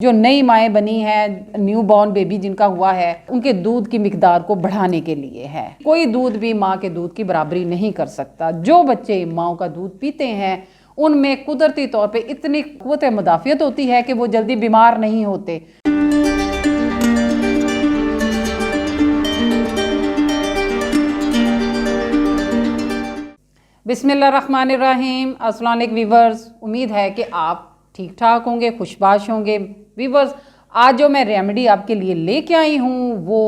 जो नई माएँ बनी हैं, न्यू बॉर्न बेबी जिनका हुआ है, उनके दूध की मिकदार को बढ़ाने के लिए है। कोई दूध भी माँ के दूध की बराबरी नहीं कर सकता। जो बच्चे माँ का दूध पीते हैं उनमें कुदरती तौर पे इतनी क़ुव्वत मुदाफ़ियत होती है कि वो जल्दी बीमार नहीं होते। बिस्मिल्लाहिर्रहमानिर्रहीम। अस्सलाम वालेकुम वीवर्स, उम्मीद है कि आप ठीक ठाक होंगे, खुशबाश होंगे। वीवर्स, आज जो मैं रेमेडी आपके लिए लेके आई हूँ वो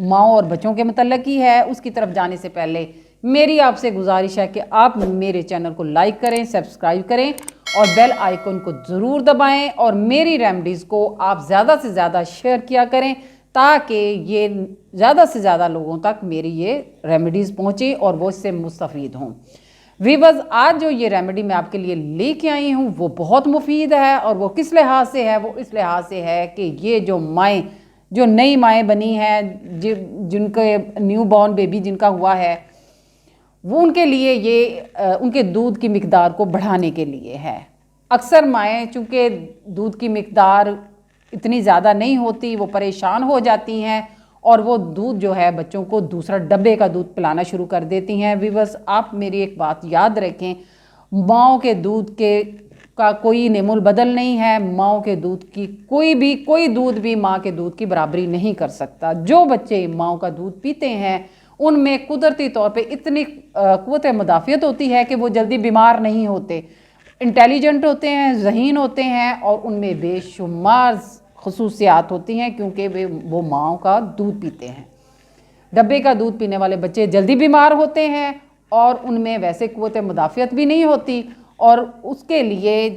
माँ और बच्चों के मतलब ही है। उसकी तरफ जाने से पहले मेरी आपसे गुजारिश है कि आप मेरे चैनल को लाइक करें, सब्सक्राइब करें और बेल आइकन को ज़रूर दबाएं और मेरी रेमेडीज़ को आप ज़्यादा से ज़्यादा शेयर किया करें ताकि ये ज़्यादा से ज़्यादा लोगों तक मेरी ये रेमेडीज़ पहुँचे और वो इससे मुस्तफ़ीद हों। वीवर्स, आज जो ये रेमेडी मैं आपके लिए लेके आई हूँ वो बहुत मुफीद है। और वो किस लिहाज से है? वो इस लिहाज से है कि ये जो माएँ, जो नई माएँ बनी हैं, जिनके न्यू बॉर्न बेबी जिनका हुआ है, वो उनके लिए ये उनके दूध की मिकदार को बढ़ाने के लिए है। अक्सर माएँ चूँकि दूध की मिकदार इतनी ज़्यादा नहीं होती, वो परेशान हो जाती हैं और वो दूध जो है बच्चों को दूसरा डब्बे का दूध पिलाना शुरू कर देती हैं। वीवर्स, आप मेरी एक बात याद रखें, माँओं के दूध का कोई नेमुल बदल नहीं है। माँओं के दूध की कोई दूध भी माँ के दूध की बराबरी नहीं कर सकता। जो बच्चे माँओं का दूध पीते हैं उनमें कुदरती तौर पे इतनी क़ुव्वत मुदाफ़ियत होती है कि वो जल्दी बीमार नहीं होते, इंटेलिजेंट होते हैं, ज़हीन होते हैं और उनमें बेशुमार ख़ुसूसियात होती हैं क्योंकि वो माँओं का दूध पीते हैं। डब्बे का दूध पीने वाले बच्चे जल्दी बीमार होते हैं और उनमें वैसे क़ुव्वत मुदाफ़ियत भी नहीं होती। और उसके लिए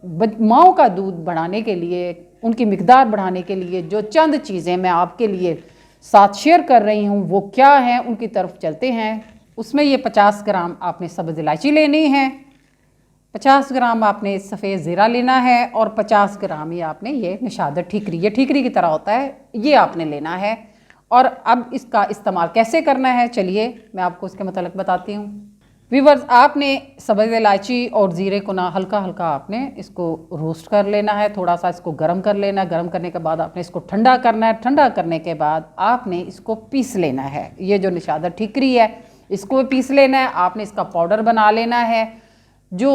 माँओं का दूध बढ़ाने के लिए, उनकी मिकदार बढ़ाने के लिए जो चंद चीज़ें मैं आपके लिए साथ शेयर कर रही हूँ वो क्या हैं, उनकी तरफ चलते हैं। उसमें ये 50 ग्राम आपने सब्ज़ इलायची लेनी है, 50 ग्राम आपने सफ़ेद ज़ीरा लेना है और 50 ग्राम ही आपने ये निशादत ठीकरी, ये ठीकरी की तरह होता है, ये आपने लेना है। और अब इसका इस्तेमाल कैसे करना है, चलिए मैं आपको इसके मतलब बताती हूँ। वीवर्स, आपने सब्ज़ इलायची और ज़ीरे को ना हल्का हल्का आपने इसको रोस्ट कर लेना है, थोड़ा सा इसको गर्म कर लेना है। गर्म करने के बाद आपने इसको ठंडा करना है। ठंडा करने के बाद आपने इसको पीस लेना है। ये जो निशादत ठीकरी है इसको पीस लेना है। आपने इसका पाउडर बना लेना है। जो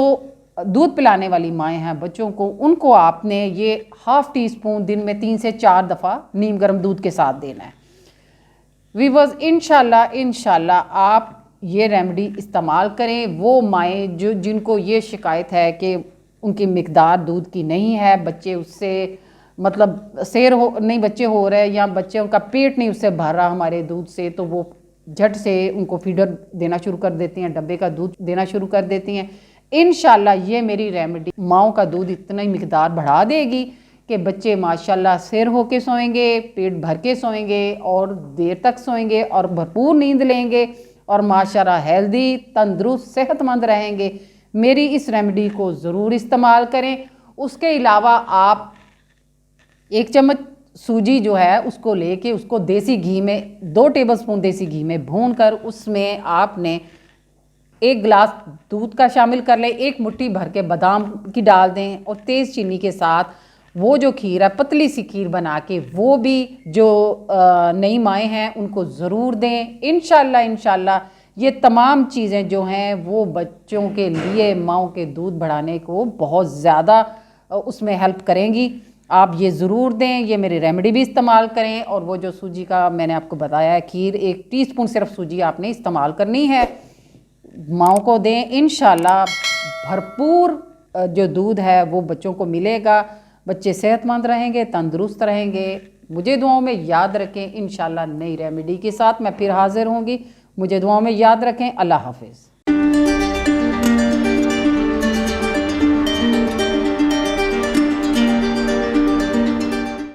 दूध पिलाने वाली माएँ हैं बच्चों को, उनको आपने ये ½ टी स्पून दिन में 3 से 4 दफ़ा नीम गर्म दूध के साथ देना है। वीवर्स, इंशाल्लाह आप ये रेमेडी इस्तेमाल करें। वो माएँ जिनको ये शिकायत है कि उनकी मिकदार दूध की नहीं है, बच्चे उससे मतलब सेर हो नहीं, बच्चे हो रहे हैं या बच्चे उनका पेट नहीं उससे भर रहा हमारे दूध से, तो वो झट से उनको फीडर देना शुरू कर देती हैं, डब्बे का दूध देना शुरू कर देती हैं। इंशाल्लाह ये मेरी रेमेडी माँओं का दूध इतना ही मिकदार बढ़ा देगी कि बच्चे माशाल्लाह सेर होके सोएंगे, पेट भर के सोएंगे और देर तक सोएंगे और भरपूर नींद लेंगे और माशाल्लाह हेल्दी, तंदुरुस्त, सेहतमंद रहेंगे। मेरी इस रेमेडी को ज़रूर इस्तेमाल करें। उसके अलावा आप 1 चम्मच सूजी जो है उसको लेके उसको देसी घी में 2 टेबलस्पून देसी घी में भूनकर उसमें आपने 1 गिलास दूध का शामिल कर लें, 1 मुट्ठी भर के बादाम की डाल दें और तेज़ चीनी के साथ वो जो खीर है, पतली सी खीर बना के वो भी जो नई माएँ हैं उनको ज़रूर दें। इंशाल्लाह ये तमाम चीज़ें जो हैं वो बच्चों के लिए माँओं के दूध बढ़ाने को बहुत ज़्यादा उसमें हेल्प करेंगी। आप ये ज़रूर दें, ये मेरी रेमेडी भी इस्तेमाल करें। और वो जो सूजी का मैंने आपको बताया है खीर, 1 टीस्पून सिर्फ सूजी आपने इस्तेमाल करनी है, माँओं को दें। इंशाल्लाह भरपूर जो दूध है वो बच्चों को मिलेगा, बच्चे सेहतमंद रहेंगे, तंदुरुस्त रहेंगे। मुझे दुआओं में याद रखें। इंशाल्लाह नई रेमेडी के साथ मैं फिर हाज़िर होंगी। मुझे दुआओं में याद रखें। अल्लाह हाफ़िज़।